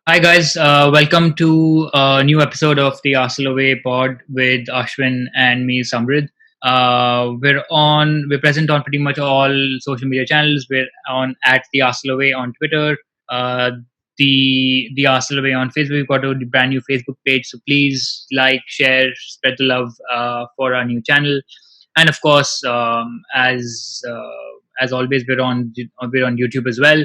Hi guys, welcome to a new episode of the Arsenal Away pod with Ashwin and me, Samrid. We're present on pretty much all social media channels. We're on at the Arsenal Away on Twitter, uh, the Arsenal Away on Facebook. We've got a brand new Facebook page, so please like, share, spread the love for our new channel. And of course, as always, we're on YouTube as well.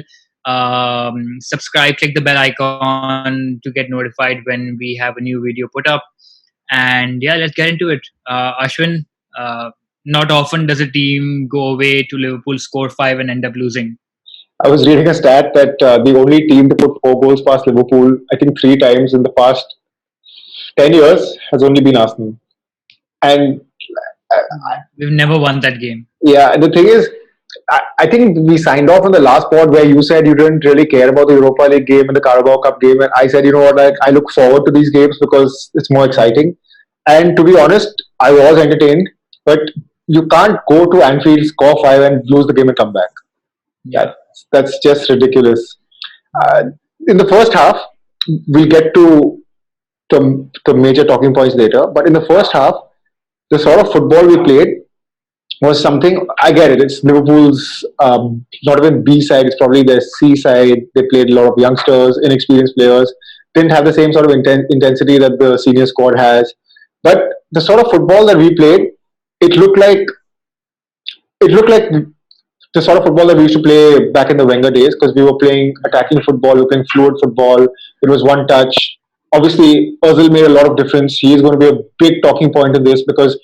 Subscribe, click the bell icon to get notified when we have a new video put up. And yeah, let's get into it. Ashwin, uh, not often does a team go away to Liverpool, score five, and end up losing. I was reading a stat that the only team to put 4 goals past Liverpool, I think 3 times in the past 10 years, has only been Arsenal. And We've never won that game. yeah, the thing is, I think we signed off on the last pod where you said you didn't really care about the Europa League game and the Carabao Cup game. And I said, you know what, like, I look forward to these games because it's more exciting. And to be honest, I was entertained, but you can't go to Anfield, score five, and lose the game and come back. Yeah. That's just ridiculous. Uh, in the first half, we'll get to the major talking points later. But in the first half, the sort of football we played was something. I get it. It's Liverpool's not even B side. It's probably their C side. They played a lot of youngsters, inexperienced players. Didn't have the same sort of intensity that the senior squad has. But the sort of football that we played, it looked like it looked like the sort of football that we used to play back in the Wenger days because we were playing attacking football, we were playing fluid football. It was one touch. Obviously, Ozil made a lot of difference. He is going to be a big talking point in this because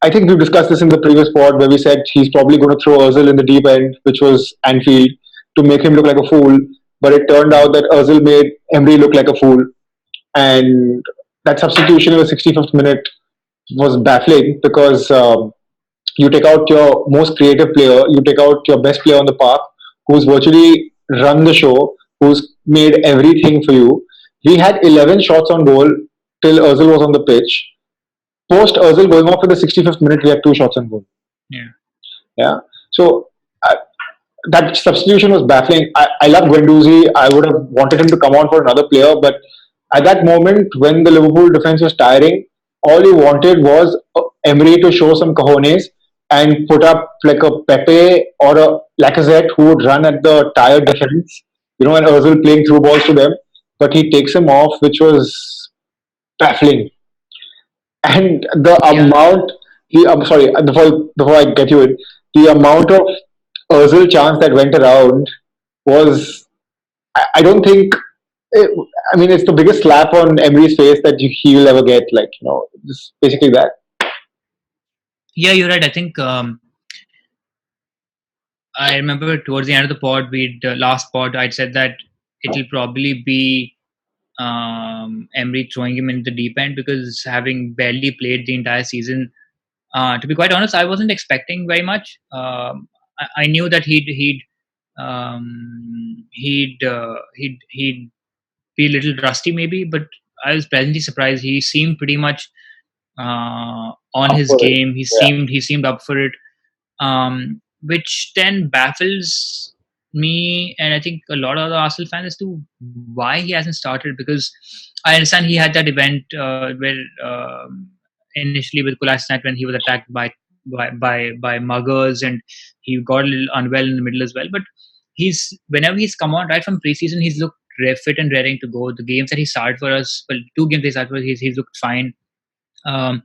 I think we've discussed this in the previous pod where we said he's probably going to throw Ozil in the deep end, which was Anfield, to make him look like a fool. But it turned out that Ozil made Emery look like a fool. And that substitution in the 65th minute was baffling because you take out your most creative player, you take out your best player on the park, who's virtually run the show, who's made everything for you. We had 11 shots on goal till Ozil was on the pitch. Post Ozil going off in the 65th minute, we had 2 shots on goal. Yeah. Yeah. So that substitution was baffling. I love Guendouzi. I would have wanted him to come on for another player, but at that moment when the Liverpool defense was tiring, all he wanted was Emery to show some cojones and put up like a Pepe or a Lacazette who would run at the tired defense, and Ozil playing through balls to them. But he takes him off, which was baffling. And the Yeah. amount, I'm sorry, before I get you in, the amount of Ozil chance that went around was, I don't think, it, I mean, it's the biggest slap on Emery's face that he will ever get. Like, just basically that. Yeah, you're right. I think I remember towards the end of the pod, last pod, I'd said that it'll probably be Emery throwing him in the deep end because having barely played the entire season, to be quite honest, I wasn't expecting very much. I knew that he'd be a little rusty maybe, but I was pleasantly surprised. He seemed pretty much on Up his for it. game. He seemed up for it, which then baffles me, and I think a lot of the Arsenal fans as to why he hasn't started. Because I understand he had that event where initially with Kolasinac when he was attacked by muggers, and he got a little unwell in the middle as well. But whenever he's come on right from preseason, he's looked fit and raring to go. The games that he started for us, well, 2 games he started for us, he's looked fine. Um,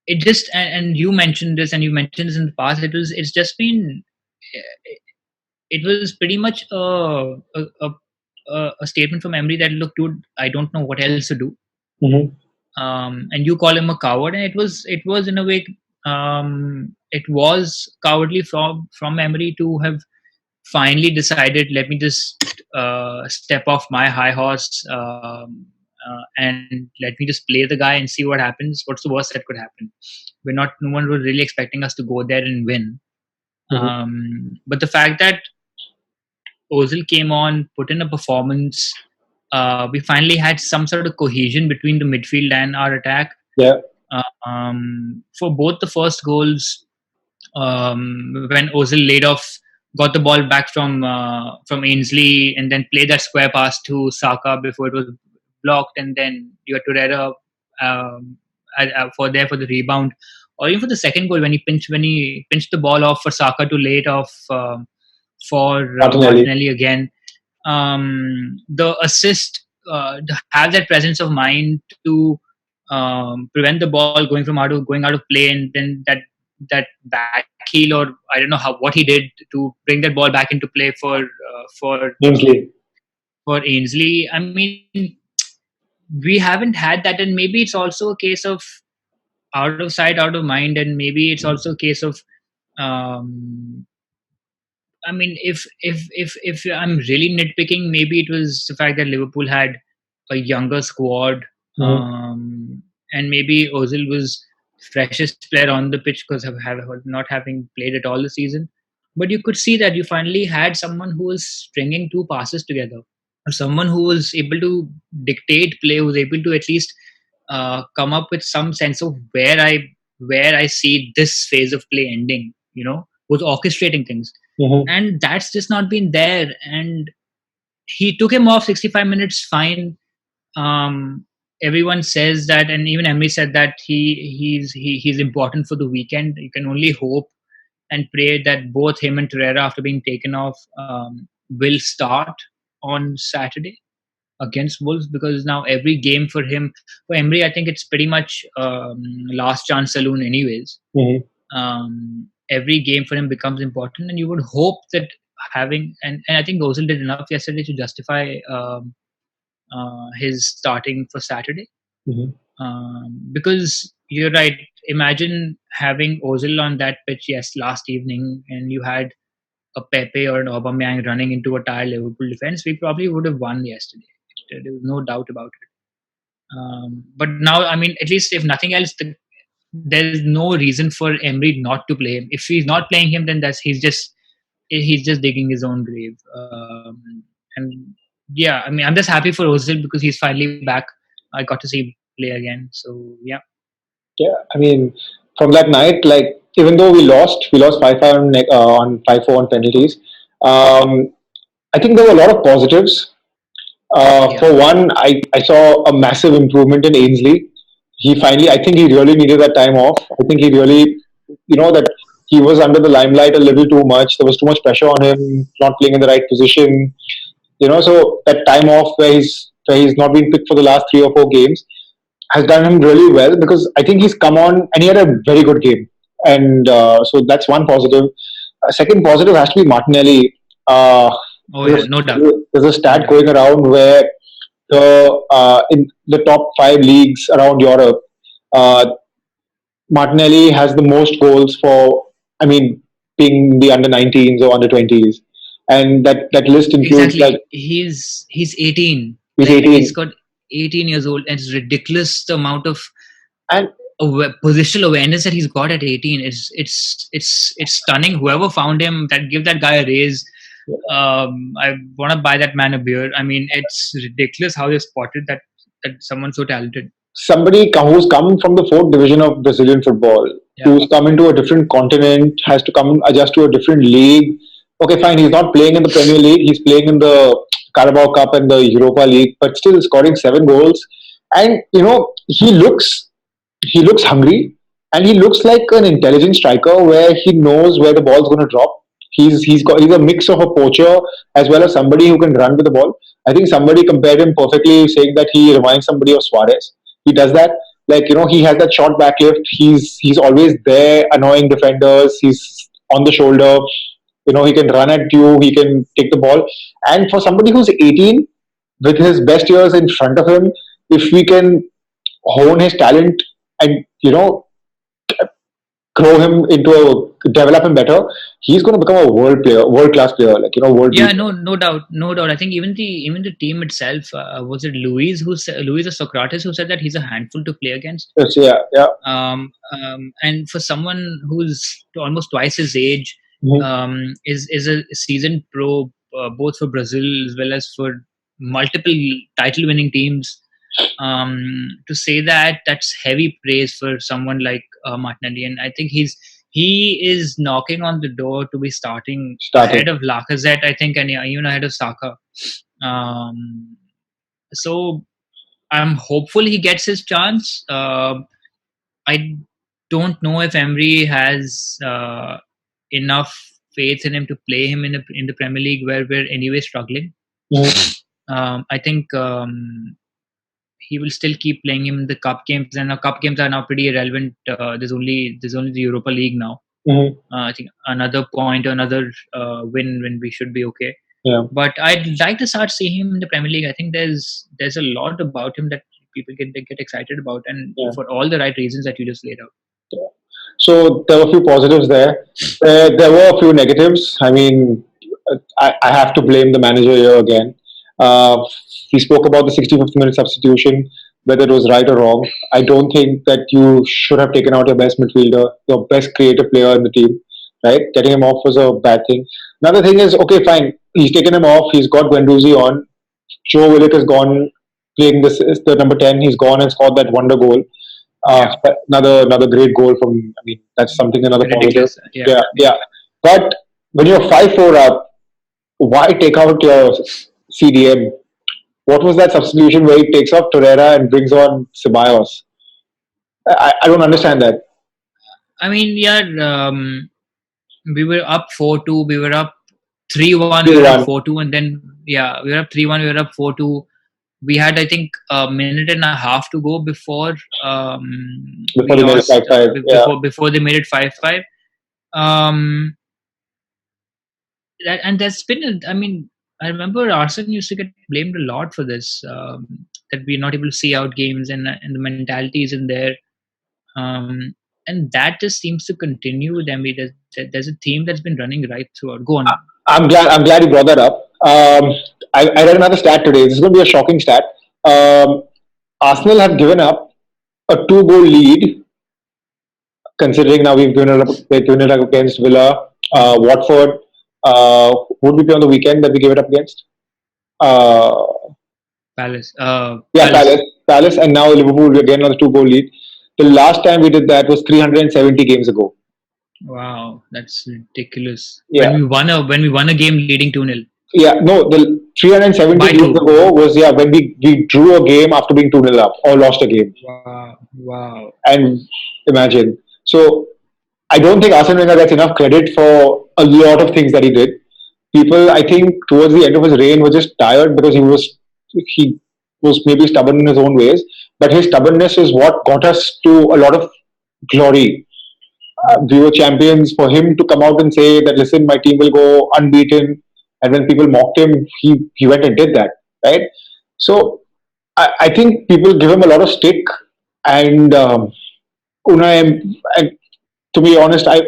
it just and you mentioned this and you mentioned this in the past. It's just been it was pretty much a statement from Emery that look, dude, I don't know what else to do. Mm-hmm. And you call him a coward, and it was in a way it was cowardly from Emery to have finally decided, let me just step off my high horse, and let me just play the guy and see what happens. What's the worst that could happen? No one was really expecting us to go there and win. Mm-hmm. But the fact that Ozil came on, put in a performance, we finally had some sort of cohesion between the midfield and our attack. Yeah. For both the first goals, when Ozil laid off got the ball back from Ainsley, and then played that square pass to Saka before it was blocked, and then you had Torreira for the rebound, or even for the second goal when he pinched the ball off for Saka to lay it off for Martinelli. Martinelli again. The assist, to have that presence of mind to prevent the ball going out of play, and then that back heel, or I don't know what he did to bring that ball back into play Ainsley. for Ainsley. I mean, we haven't had that, and maybe it's also a case of out of sight, out of mind, and maybe it's also a case of um, I mean, if I'm really nitpicking, maybe it was the fact that Liverpool had a younger squad, Mm-hmm. and maybe Ozil was freshest player on the pitch because of not having played at all this season. But you could see that you finally had someone who was stringing two passes together, or someone who was able to dictate play, who was able to at least come up with some sense of where I see this phase of play ending. Was orchestrating things, Mm-hmm. and that's just not been there. And he took him off 65 minutes, fine. um Everyone says that, and even Emery said that he's important for the weekend. You can only hope and pray that both him and Torreira, after being taken off, will start on Saturday against Wolves, because now every game for Emery, I think it's pretty much last chance saloon anyways. Mm-hmm. Every game for him becomes important, and you would hope that having and I think Ozil did enough yesterday to justify his starting for Saturday. Mm-hmm. Because you're right. Imagine having Ozil on that pitch, yes, last evening, and you had a Pepe or an Aubameyang running into a tired Liverpool defense. We probably would have won yesterday. There was no doubt about it. But now, I mean, at least if nothing else, there's no reason for Emery not to play him. If he's not playing him, then he's just digging his own grave. And yeah, I mean, I'm just happy for Ozil because he's finally back. I got to see him play again. So yeah, Yeah, I mean, from that night, like even though we lost 5-5 on 5-4 on penalties. I think there were a lot of positives. yeah, For one, I saw a massive improvement in Ainsley. He finally, I think he really needed that time off. I think he really, that he was under the limelight a little too much. There was too much pressure on him, not playing in the right position. So that time off where he's not been picked for the last 3 or 4 games has done him really well, because I think he's come on and he had a very good game. And so that's one positive. Second positive has to be Martinelli. Uh, oh yeah, there's, no doubt, there's a no stat doubt. going around where in the top 5 leagues around Europe, uh, Martinelli has the most goals for, I mean, being the under 19s or under 20s. And that list includes like Exactly. He's 18. he's Like he's 18. got 18 years old, and it's ridiculous the amount of And positional awareness that he's got at 18. It's stunning. Whoever found him, that give that guy a raise. I want to buy that man a beer. I mean, it's ridiculous how they spotted that someone so talented. somebody who's come from the fourth division of Brazilian football, Yeah, who's come into a different continent, has to come adjust to a different league. Okay, fine, he's not playing in the Premier League, he's playing in the Carabao Cup and the Europa League, but still scoring 7 goals. And he looks hungry, and he looks like an intelligent striker where he knows where the ball's going to drop. He's a mix of a poacher as well as somebody who can run with the ball. I think somebody compared him perfectly, saying that he reminds somebody of Suarez. He does that. Like, he has that short back lift. He's always there, annoying defenders. He's on the shoulder. He can run at you. He can take the ball. And for somebody who's 18, with his best years in front of him, if we can hone his talent and grow him develop him better, he's going to become a world class player, like world yeah, beat. no doubt, no doubt. I think even the team itself, was it Luis or Socrates who said that he's a handful to play against. Yes, yeah, yeah. And for someone who's almost twice his age, Mhm. is a seasoned pro, both for Brazil as well as for multiple title-winning teams. To say that, that's heavy praise for someone like Martinelli, and I think he is knocking on the door to be starting Starting. ahead of Lacazette, I think, and even ahead of Saka. Um, so I'm hopeful he gets his chance. I don't know if Emery has enough faith in him to play him in the Premier League, where we're anyway struggling. Mhm. I think he will still keep playing him in the cup games, and our cup games are now pretty irrelevant. There's only the Europa League now. Mhm. I think another point, another win, when we should be okay. Yeah. But I'd like to start seeing him in the Premier League. I think there's a lot about him that people get excited about, and Yeah. for all the right reasons that you just laid out. So there were a few positives there. There were a few negatives. I mean, I have to blame the manager here again. Uh, he spoke about the 65th minute substitution, whether it was right or wrong. I don't think that you should have taken out your best midfielder, your best creative player in the team, right? Getting him off was a bad thing. Another thing is, okay, fine, he's taken him off. He's got Guendouzi on. Joe Willock has gone playing this is the number 10. He's gone and scored that wonder goal. Yeah, Another great goal from. I mean, that's something another positive. ridiculous. Yeah, Yeah, yeah. yeah. But when you're 5-4 up, why take out your CDM? What was that substitution where he takes off Torreira and brings on Ceballos? I don't understand that. I mean, yeah. We were up 4-2. We were up 3-1. We were up 3-1 4-2, and then yeah, we were up 3-1. We were up 4-2. We had, I think, a minute and a half to go before before we they made it lost. 5-5. Yeah. Before they made it 5-5. Um, and that's been. I mean, I remember Arsenal used to get blamed a lot for this. That we're not able to see out games, and the mentality isn't there. And that just seems to continue with them. There's a theme that's been running right throughout. Go on. I'm glad you brought that up. I read another stat today. This is going to be a shocking stat. Um, Arsenal have given up a two-goal lead, considering now they've given it up against Villa, Watford. Who would we play on the weekend that we gave it up against? Uh, Palace. yeah, Palace. Palace, and now Liverpool again on the two-goal lead. The last time we did that was 370 games ago. Wow, that's ridiculous. Yeah, When we won a game leading 2-0 yeah. No, the 370 by games two. ago was when we drew a game after being 2-0 up or lost a game. Wow, wow. And imagine. So I don't think Arsene Wenger gets enough credit for a lot of things that he did. People, I think, towards the end of his reign, were just tired because he was maybe stubborn in his own ways. But his stubbornness is what got us to a lot of glory. We were champions. For him to come out and say that, listen, my team will go unbeaten, and when people mocked him, he went and did that, right? So I think people give him a lot of stick, and Unai, and to be honest, I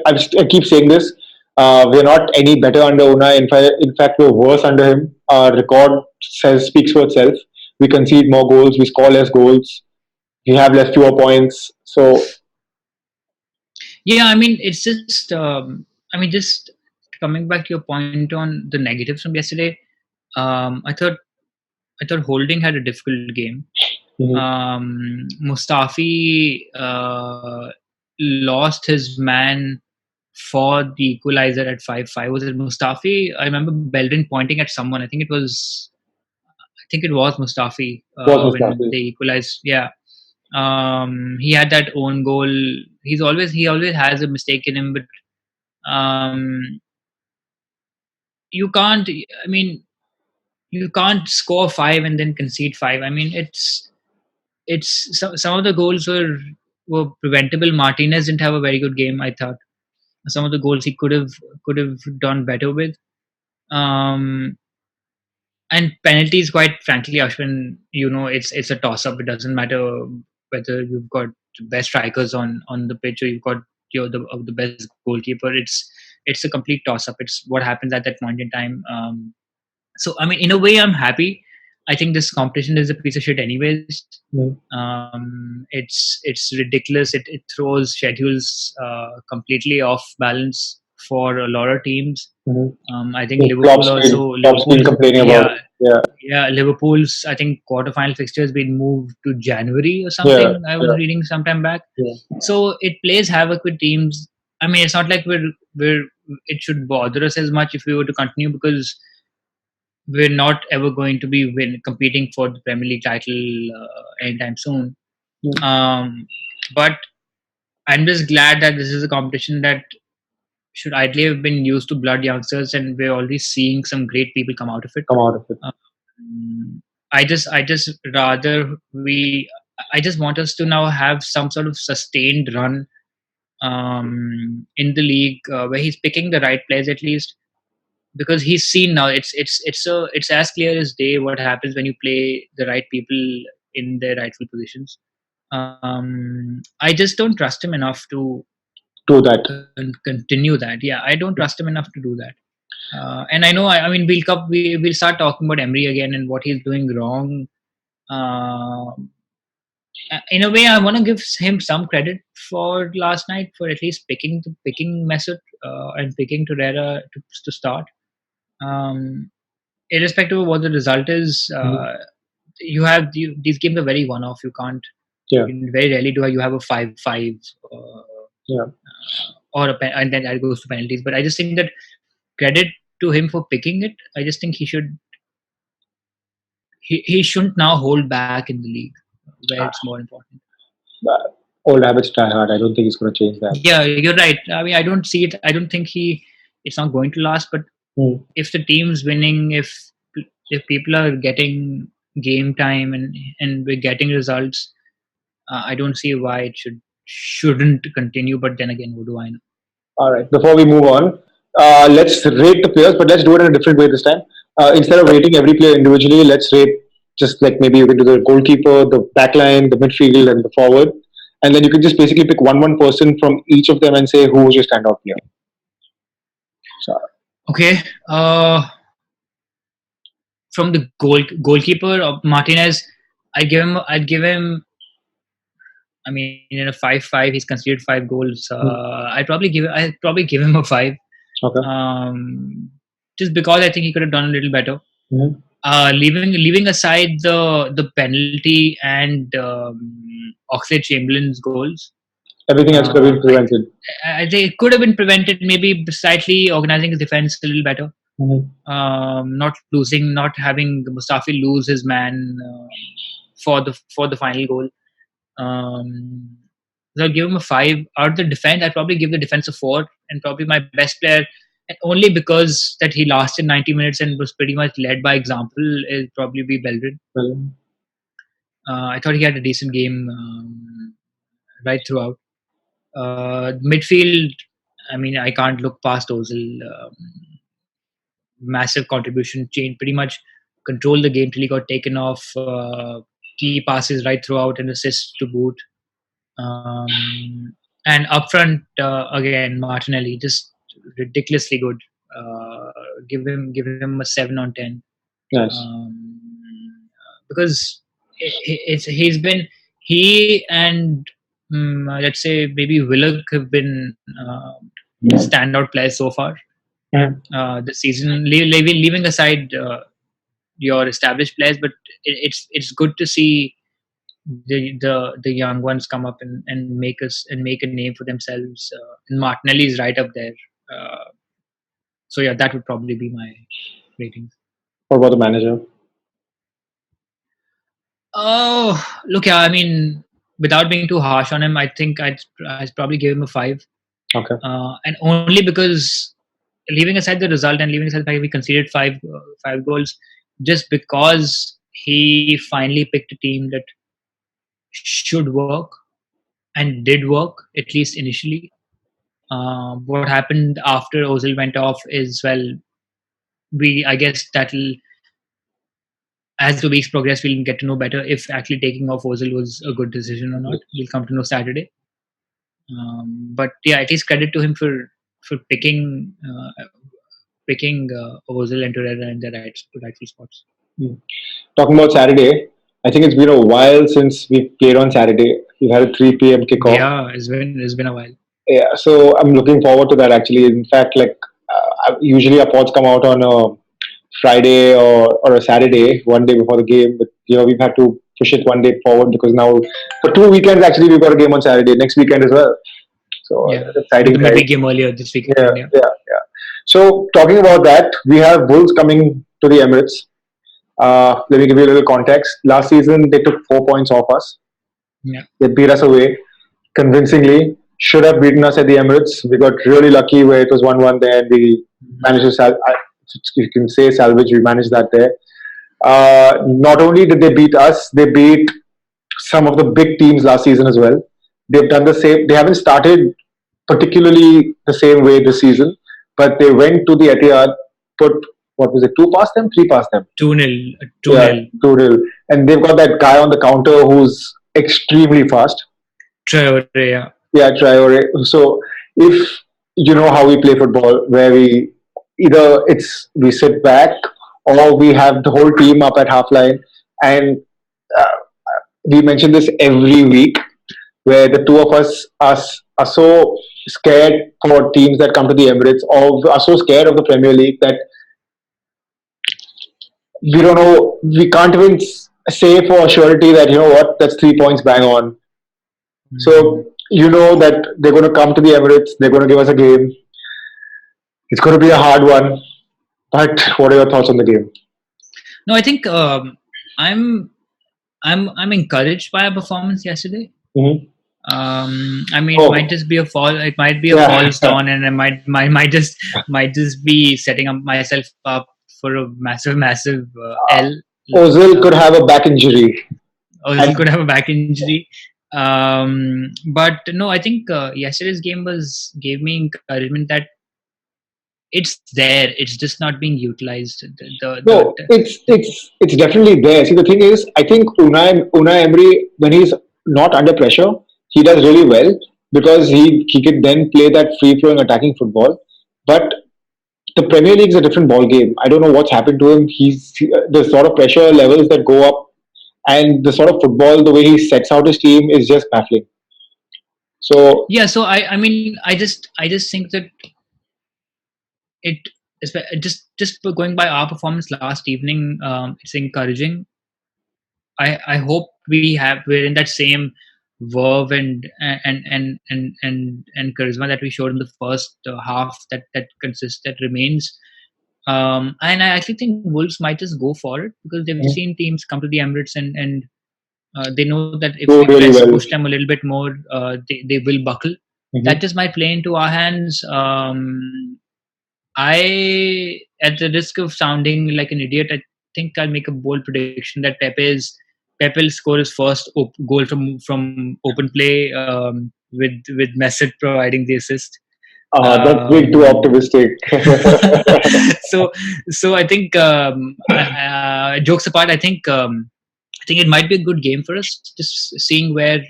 keep saying this. We're not any better under Unai. In fact, we're worse under him. Our record speaks for itself. We concede more goals. We score less goals. We have fewer points. So Yeah, I mean, it's just. Just coming back to your point on the negatives from yesterday. I thought Holding had a difficult game. mhm. Mustafi lost his man for the equalizer at 5-5. Was it Mustafi? I remember Bellerin pointing at someone. I think it was Mustafi Was when Mustafi. they equalized. Yeah. He had that own goal. He always has a mistake in him, but um, you can't. I mean, you can't score five and then concede five. I mean, it's some of the goals were preventable. Martinez didn't have a very good game. I thought some of the goals he could have done better with. Um, and penalties, quite frankly, Ashwin, it's a toss up. It doesn't matter whether you've got the best strikers on the pitch or you've got the best goalkeeper. It's a complete toss up. It's what happens at that point in time. So I mean, in a way, I'm happy. I think this competition is a piece of shit, anyways. Mhm. It's ridiculous. It throws schedules completely off balance for a lot of teams. Mhm. I think Klopp's been complaining about Yeah, it. Yeah, yeah, Liverpool's, I think, quarterfinal fixture has been moved to January or yeah, something. I was yeah, reading some time back. yeah. So it plays havoc with teams. I mean, it's not like we're it should bother us as much if we were to continue, because we're not ever going to be competing for the Premier League title anytime soon. Mm. But I'm just glad that this is a competition that should ideally have been used to blood youngsters, and we're already seeing some great people come out of it. Come out of it. I just rather we I just want us to now have some sort of sustained run in the league where he's picking the right players at least, because he's seen now it's as clear as day what happens when you play the right people in their rightful positions. I just don't trust him enough to Do that. continue that. Yeah, I don't trust him enough to do that. And I know, I mean, we'll start talking about Emery again and what he's doing wrong. Uh, in a way, I want to give him some credit for last night for at least picking Mesut and picking Torreira to start. Um, Irrespective of what the result is, these games are very one-off. You can't. Yeah. Very rarely do you have a 5-5. Yeah. And then that goes to penalties. But I just think that credit to him for picking it. I just think he shouldn't now hold back in the league where it's more important. Old habits die hard. I don't think he's going to change that. Yeah, you're right. I mean, I don't see it. I don't think it's not going to last. But if the team's winning, if people are getting game time and we're getting results, I don't see why it shouldn't continue. But then again, what do I know? All right. Before we move on, let's rate the players, but let's do it in a different way this time. Instead of rating every player individually, let's rate just like maybe you can do the goalkeeper, the backline, the midfield, and the forward, and then you can just basically pick one person from each of them and say who was your standout player. So, okay. From the goalkeeper Martinez, I'd give him. I mean, in a 5-5, he's conceded 5 goals. I'd probably give him a 5. Okay. Just because I think he could have done a little better. Mm-hmm. Leaving aside the penalty and Oxlade-Chamberlain's goals, Everything else could have been prevented. I think it could have been prevented. Maybe slightly organizing his defense a little better. Mm-hmm. Not having Mustafi lose his man for the final goal. So I'll give him a 5. Out of the defense, I'd probably give the defense a 4, and probably my best player, and only because that he lasted 90 minutes and was pretty much led by example, is probably be Bellerin. I thought he had a decent game right throughout. Midfield, I mean, I can't look past Ozil. Massive contribution, change pretty much control the game till he got taken off. Key passes right throughout and assists to boot. And up front, again, Martinelli, just ridiculously good. Give him a 7 on 10. Nice. Because he and let's say maybe Willock have been standout players so far this season. Leaving aside your established players, but it's good to see the young ones come up and make a name for themselves. And Martinelli is right up there. So yeah, that would probably be my ratings. What about the manager? Oh, look, yeah, I mean, without being too harsh on him, I think I'd probably give him a 5. Okay. And only because, leaving aside the result and leaving aside the fact we conceded 5 goals, just because he finally picked a team that should work and did work, at least initially. What happened after Ozil went off is, well, I guess that'll, as the weeks progress, we'll get to know better if actually taking off Ozil was a good decision or not. We'll come to know Saturday. But yeah, at least credit to him for picking Ozil and Torreira in the rightful spots. Talking about Saturday, I think it's been a while since we played on Saturday. We've had a 3 p.m. kickoff. Yeah, it's been a while. Yeah, so I'm looking forward to that actually. In fact, like usually our pods come out on a Friday or a Saturday, one day before the game. But we've had to push it one day forward because now for 2 weekends actually we've got a game on Saturday next weekend as well. So Yeah, that's with exciting the time. midweek game earlier this Yeah, weekend. Yeah, yeah, yeah. So talking about that, we have Wolves coming to the Emirates. Let me give you a little context. Last season, they took 4 points off us. yeah. They beat us away convincingly. Should have beaten us at the Emirates. We got really lucky where it was 1-1 there, and we managed to you can say salvage. We managed that there. Not only did they beat us, they beat some of the big teams last season as well. They've done the same. They haven't started particularly the same way this season, but they went to the Etihad, put what was it, two past them, three past them. 2-0, 2 Yeah, nil. 2-0. And they've got that guy on the counter who's extremely fast. Traore, yeah. Yeah, Traore. So if you know how we play football, where we either it's we sit back or we have the whole team up at half line, and uh, we mention this every week, where the two of us are so scared for teams that come to the Emirates, or are so scared of the Premier League that we don't know, we can't even say for surety that you know what, that's 3 points bang on. So you know that they're going to come to the Emirates, they're going to give us a game. It's going to be a hard one. But what are your thoughts on the game? No, I think I'm I'm encouraged by our performance yesterday. Mm-hmm. I mean, it might Oh, just be a fall. It might be a yeah. false dawn, and I might just be setting up myself up for a massive L. Ozil could Uh, have a back injury. Ozil And could have a back injury. But no, I think yesterday's game was gave me encouragement that it's there. It's just not being utilized. no, The it's definitely there. See, the thing is, I think Unai Emery, when he's not under pressure, he does really well because he can then play that free flowing attacking football. But the Premier League is a different ball game. I don't know what's happened to him. The sort of pressure levels that go up, and the sort of football, the way he sets out his team is just baffling. So Yeah, so I mean, I just think that it just going by our performance last evening, it's encouraging. I hope we're in that same verve and charisma that we showed in the first half, that remains. And I actually think Wolves might just go for it because they've mm, seen teams come to the Emirates, and they know that if do we really press well. push them a little bit more, they will buckle. That Mhm. just might play into our hands. I, at the risk of sounding like an idiot, I think I'll make a bold prediction that Pepe will score his first goal from open play, with Mesut providing the assist. That's way too Um, optimistic. so so I think, jokes apart, I think it might be a good game for us. Just seeing where,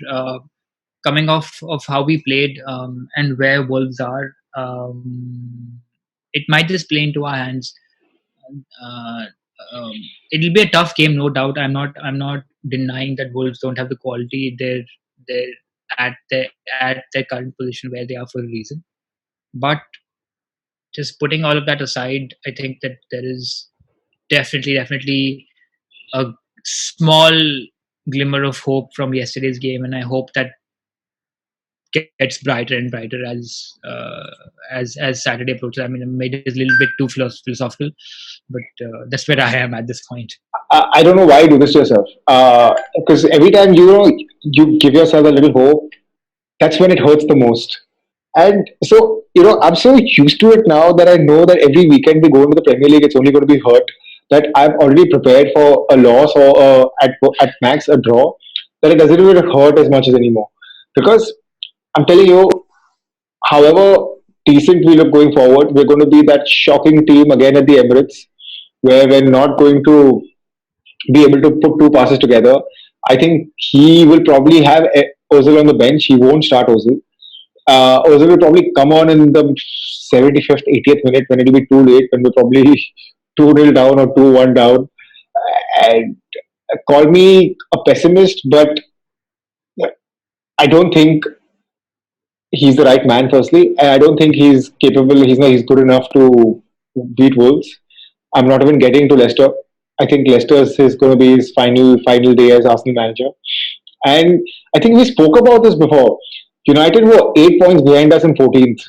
coming off of how we played, and where Wolves are, it might just play into our hands. Uh, it'll be a tough game, no doubt. I'm not denying that Wolves don't have the quality. They're at their current position where they are for a reason. But just putting all of that aside, I think that there is definitely a small glimmer of hope from yesterday's game, and I hope that gets brighter and brighter as Saturday approaches. I mean, I made it a little bit too philosophical, but that's where I am at this point. I don't know why you do this to yourself. Because every time you give yourself a little hope, that's when it hurts the most. And so, I'm so used to it now that I know that every weekend we go into the Premier League, it's only going to be hurt. That I'm already prepared for a loss or at max a draw. That it doesn't even hurt as much as anymore. Because I'm telling you, however decent we look going forward, we're going to be that shocking team again at the Emirates, where we're not going to be able to put two passes together. I think he will probably have Ozil on the bench. He won't start Ozil. Ozil will probably come on in the 75th, 80th minute when it will be too late, when we're probably 2-0 down or 2-1 down. And call me a pessimist, but I don't think he's the right man, firstly. And I don't think he's capable, he's good enough to beat Wolves. I'm not even getting to Leicester. I think Leicester is going to be his final day as Arsenal manager. And I think we spoke about this before. United were 8 points behind us in 14th.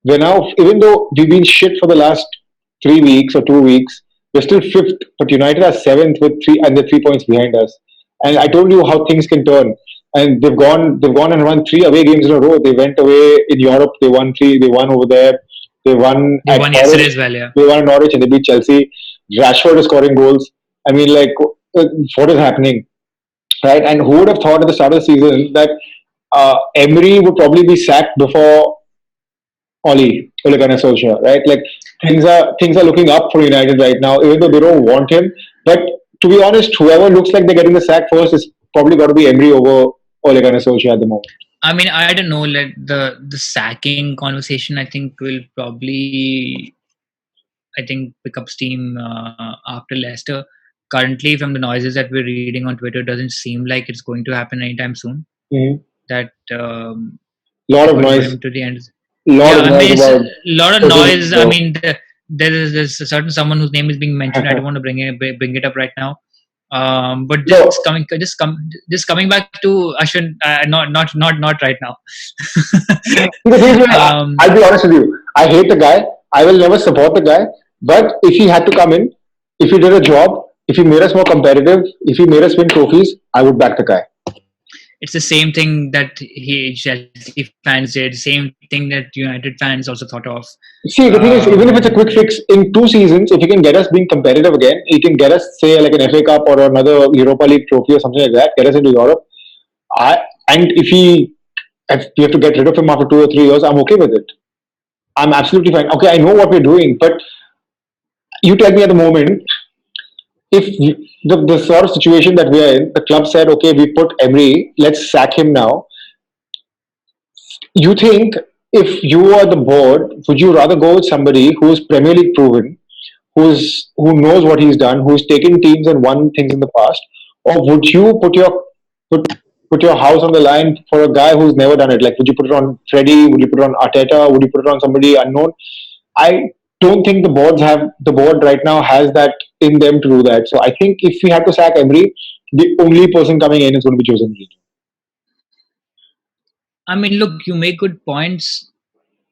We're now, even though we've been shit for the last 3 weeks or 2 weeks, we're still fifth. But United are seventh with three, and they're 3 points behind us. And I told you how things can turn. And they've gone and won three away games in a row. They went away in Europe. They won three. They won over there. They won They at won yesterday Norwich. as well, yeah. They won at Norwich and they beat Chelsea. Rashford is scoring goals. I mean, like, what is happening, right? And who would have thought at the start of the season that Emery would probably be sacked before Ole Gunnar Solskjaer, right? Like things are looking up for United right now, even though they don't want him. But to be honest, whoever looks like they're getting the sack first is probably got to be Emery over Ole Gunnar Solskjaer at the moment. I mean, I don't know. Like the sacking conversation, I think will probably, I think, pick up steam after Leicester. Currently, from the noises that we're reading on Twitter, doesn't seem like it's going to happen anytime soon. Mm-hmm. That Lot they're of going to put noise, him to the end. lot Yeah, of I noise mean, it's a about lot of Ozil. noise. I mean, there's a certain someone whose name is being mentioned. I don't want to bring it up right now. But No, just coming back to Ashwin, not right now. the thing is, um, I'll be honest with you. I hate the guy. I will never support the guy. But if he had to come in, if he did a job, if he made us more competitive, if he made us win trophies, I would back the guy. it's the same thing that Chelsea fans did, same thing that United fans also thought of. See, the thing is, even if it's a quick fix in 2 seasons, if he can get us being competitive again, he can get us, say, like an FA Cup or another Europa League trophy or something like that, get us into Europe. And if we have to get rid of him after 2 or 3 years, I'm okay with it. I'm absolutely fine. Okay, I know what we're doing, but you tell me at the moment, if the sort of situation that we are in, the club said, okay, we put Emery, let's sack him now. You think if you are the board, would you rather go with somebody who's Premier League proven, who knows what he's done, who's taken teams and won things in the past, or would you put put your house on the line for a guy who's never done it? Like, would you put it on Freddie? Would you put it on Arteta? Would you put it on somebody unknown? I don't think the board right now has that in them to do that. So I think if we had to sack Emery, the only person coming in is going to be Jose Mourinho. I mean, look, you make good points.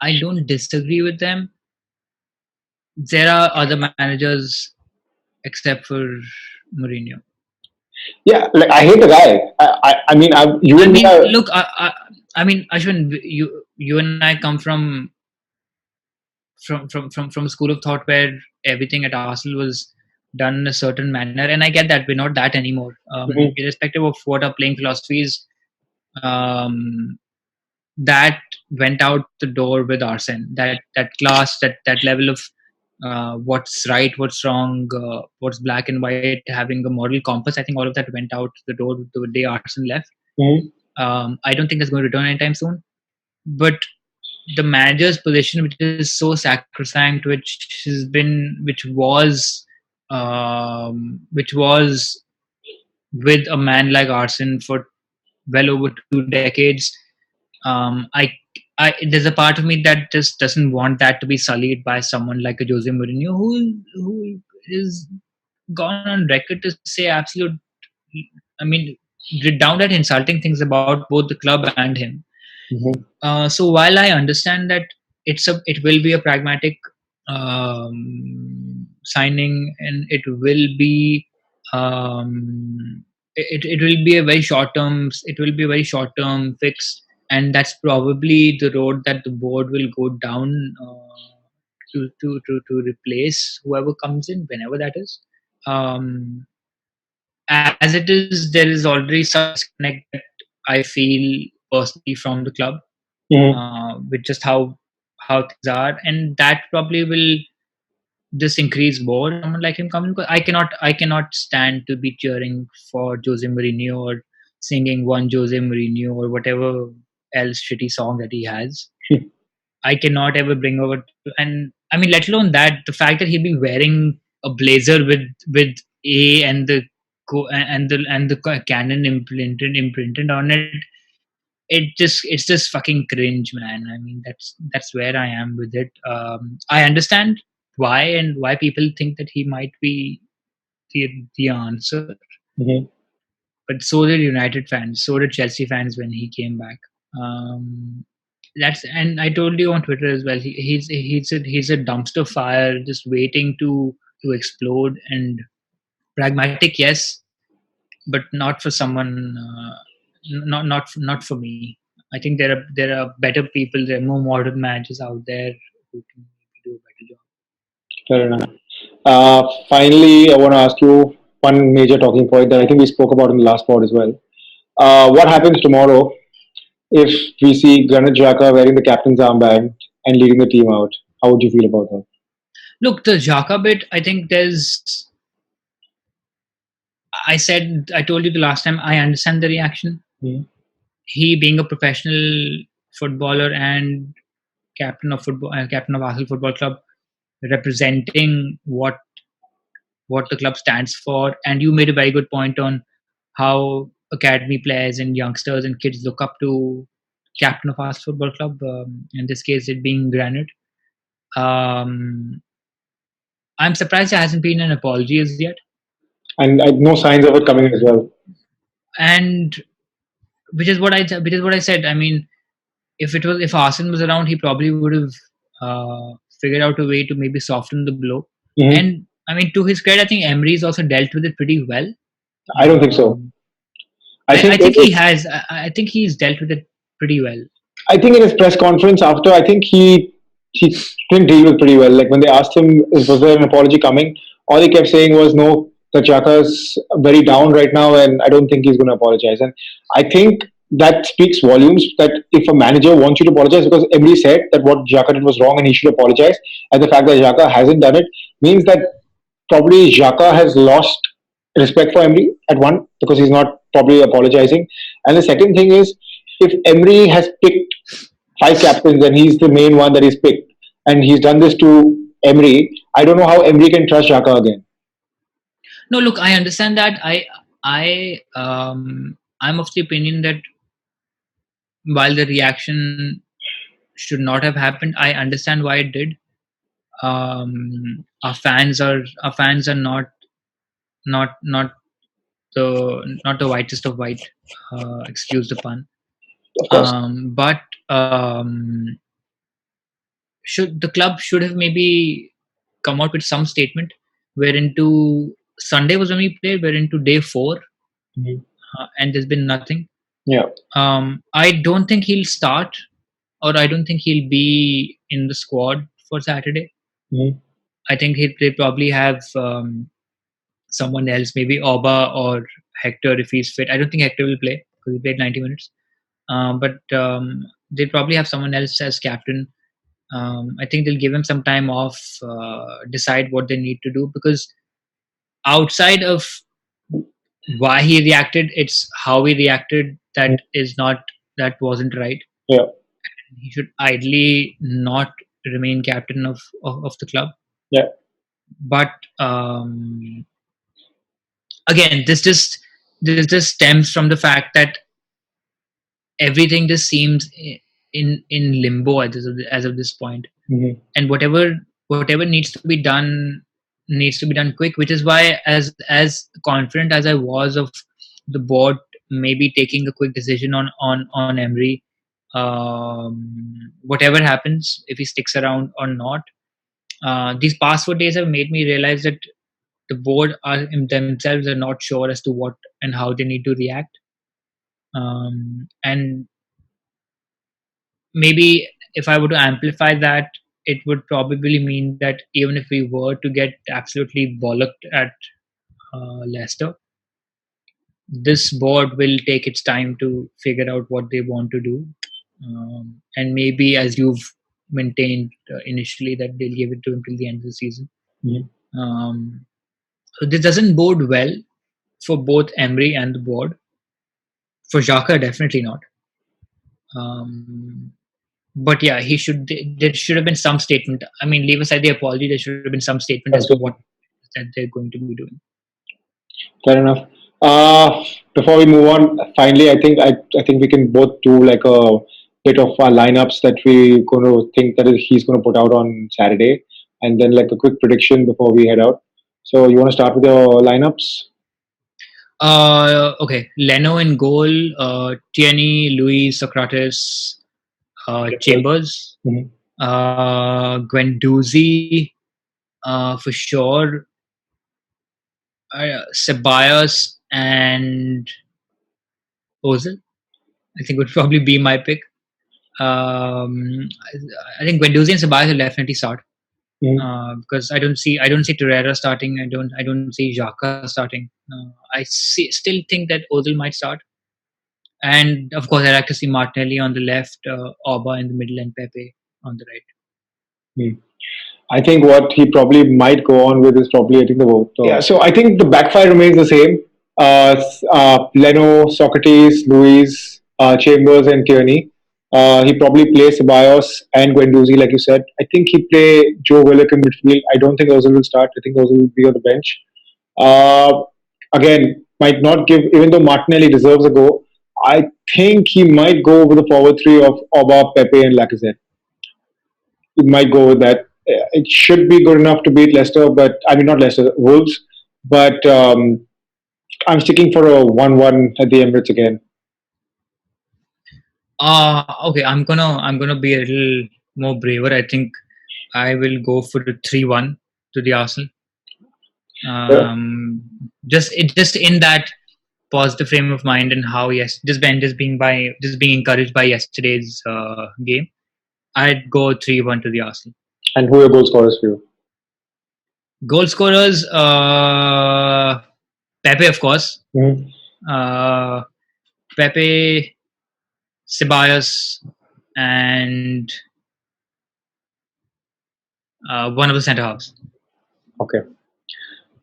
I don't disagree with them. There are other managers except for Mourinho. Yeah, like I hate the guy. I mean, you I and me mean, are. look, I mean, Ashwin, you and I come from a school of thought where everything at Arsenal was done in a certain manner, and I get that we're not that anymore. Mhm, Irrespective of what our playing philosophy is, um, that went out the door with Arsene. That class, that level of what's right, what's wrong, what's black and white, having a moral compass. I think all of that went out the door the day Arsene left. mhm, I don't think that's going to return anytime soon. But the manager's position, which is so sacrosanct, which was with a man like Arsene for well over 2 decades. There's a part of me that just doesn't want that to be sullied by someone like a Jose Mourinho, who is gone on record to say absolute, I mean, downright insulting things about both the club and him. mhm, So while I understand that it will be a pragmatic signing, and it will be a very short term fix, and that's probably the road that the board will go down to replace whoever comes in whenever that is. Um, as it is, there is already some disconnect that I feel personally from the club, mhm, with just how things are, and that probably will just increase more someone like him coming. Because I cannot stand to be cheering for Jose Mourinho or singing one Jose Mourinho or whatever else shitty song that he has. I cannot ever bring over and I mean, let alone that, the fact that he'd be wearing a blazer with A and the Canon imprinted on it. It's just fucking cringe, man. I mean, that's where I am with it. I understand why people think that he might be the answer, mhm. but so did United fans, so did Chelsea fans when he came back. Um, that's and I told you on Twitter as well. He's a dumpster fire, just waiting to explode. And pragmatic, yes, but not for someone. Not for me. I think there are better people. There are more modern managers out there who can maybe do a better job. Fair enough. Finally, I want to ask you one major talking point that I think we spoke about in the last pod as well. What happens tomorrow if we see Granit Xhaka wearing the captain's armband and leading the team out? How would you feel about that? Look, the Xhaka bit. I think there's. I told you the last time. I understand the reaction. Mm. He being a professional footballer and captain of Arsenal Football Club, representing what the club stands for. And you made a very good point on how academy players and youngsters and kids look up to captain of Arsenal Football Club. In this case, it being Granite. Um, I'm surprised there hasn't been an apology as yet. And no signs of it coming as well. And which is what I said. I mean, if Arsene was around, he probably would have figured out a way to maybe soften the blow. Mhm. And I mean, to his credit, I think Emery's also dealt with it pretty well. I don't think so. Um, I I think think he has. I think he's dealt with it pretty well. I think in his press conference after, I think he didn't deal with pretty well. Like when they asked him, was there an apology coming? All he kept saying was, "No, the Xhaka's very down right now, and I don't think he's going to apologize." And I think that speaks volumes. That if a manager wants you to apologize, because Emery said that what Xhaka did was wrong and he should apologize, and the fact that Xhaka hasn't done it means that probably Xhaka has lost respect for Emery at one because he's not probably apologizing. And the second thing is, if Emery has picked five captains and he's the main one that he's picked, and he's done this to Emery, I don't know how Emery can trust Xhaka again. No, look, I understand that. I'm of the opinion that while the reaction should not have happened, I understand why it did. Our fans are not the whitest of white. Excuse the pun. Of course. But should the club should have maybe come out with some statement wherein to Sunday was when we played, wherein to day 4, Mhm. and there's been nothing. Yeah. I don't think he'll start, or I don't think he'll be in the squad for Saturday. Mhm. I think they probably have someone else, maybe Oba or Hector if he's fit. I don't think Hector will play because he played 90 minutes. But they probably have someone else as captain. I think they'll give him some time off, decide what they need to do, because outside of why he reacted, it's how he reacted that wasn't right. Yeah. He should ideally not remain captain of the club. Yeah. But again, this just stems from the fact that everything just seems in limbo as of this point. Mhm. And whatever needs to be done quick, which is why as confident as I was of the board maybe taking a quick decision on Emery, whatever happens, if he sticks around or not, these past 4 days have made me realize that the board are themselves are not sure as to what and how they need to react. And maybe if I were to amplify that, it would probably mean that even if we were to get absolutely bollocked at Leicester, this board will take its time to figure out what they want to do. And maybe, as you've maintained initially, that they'll give it to him till the end of the season. Mhm. So this doesn't bode well for both Emery and the board. For Xhaka, definitely not. Um, but yeah, there should have been some statement. I mean, leave aside the apology, there should have been some statement as to Absolutely. what that they're going to be doing. Fair enough. Before we move on, finally, I think we can both do like a bit of our lineups that we going to think that he's going to put out on Saturday, and then like a quick prediction before we head out. So you want to start with your lineups? Okay, Leno in goal, Tierney, Luis, Socrates, Chambers, Mhm. Guendouzi, for sure, Ceballos and Ozil. I think would probably be my pick. I think Guendouzi and Ceballos will definitely start. Mhm. Because I don't see Torreira starting. I don't see Xhaka starting. Still think that Ozil might start, and of course I like to see Martinelli on the left, Auba in the middle, and Pepe on the right. Mhm. I think what he probably might go on with is probably I think the vote. Yeah, so I think the back five remains the same. Leno, Socrates, Luis, Chambers, and Tierney. He probably plays Ceballos and Guendouzi, like you said. I think he play Joe Willock in midfield. I don't think Ozil will start. I think Ozil will be on the bench. Uh, Again, might not give, even though Martinelli deserves a go. I think he might go with the forward three of Oba, Pepe, and Lacazette. He might go with that. It should be good enough to beat Leicester, but I mean not Leicester, Wolves. But I'm sticking for a 1-1 at the Emirates again. Okay, I'm gonna be a little more braver. I think I will go for the 3-1 to the Arsenal. Yeah. Just in that positive frame of mind, and how, yes, just being encouraged by yesterday's game, I'd go 3-1 to the Arsenal. And who are your goal scorers for you? Goal scorers, Pepe, of course. Mhm. Uh, Pepe, Ceballos, and one of the centre halves. Okay.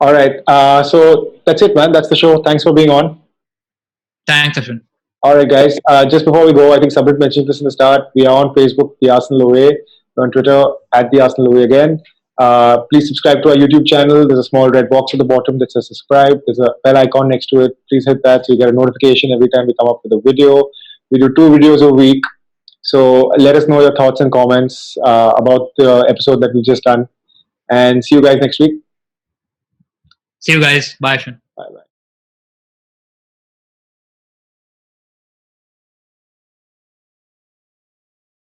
All right. So that's it, man. That's the show. Thanks for being on. Thanks, Ashwin. All right, guys. Just before we go, I think Sabrit mentioned this in the start. We are on Facebook, The Arsenal Away. We're on Twitter, at The Arsenal Away again. Please subscribe to our YouTube channel. There's a small red box at the bottom that says subscribe. There's a bell icon next to it. Please hit that so you get a notification every time we come up with a video. We do 2 videos a week. So let us know your thoughts and comments about the episode that we just done. And see you guys next week. See you guys. Bye, Ashwin.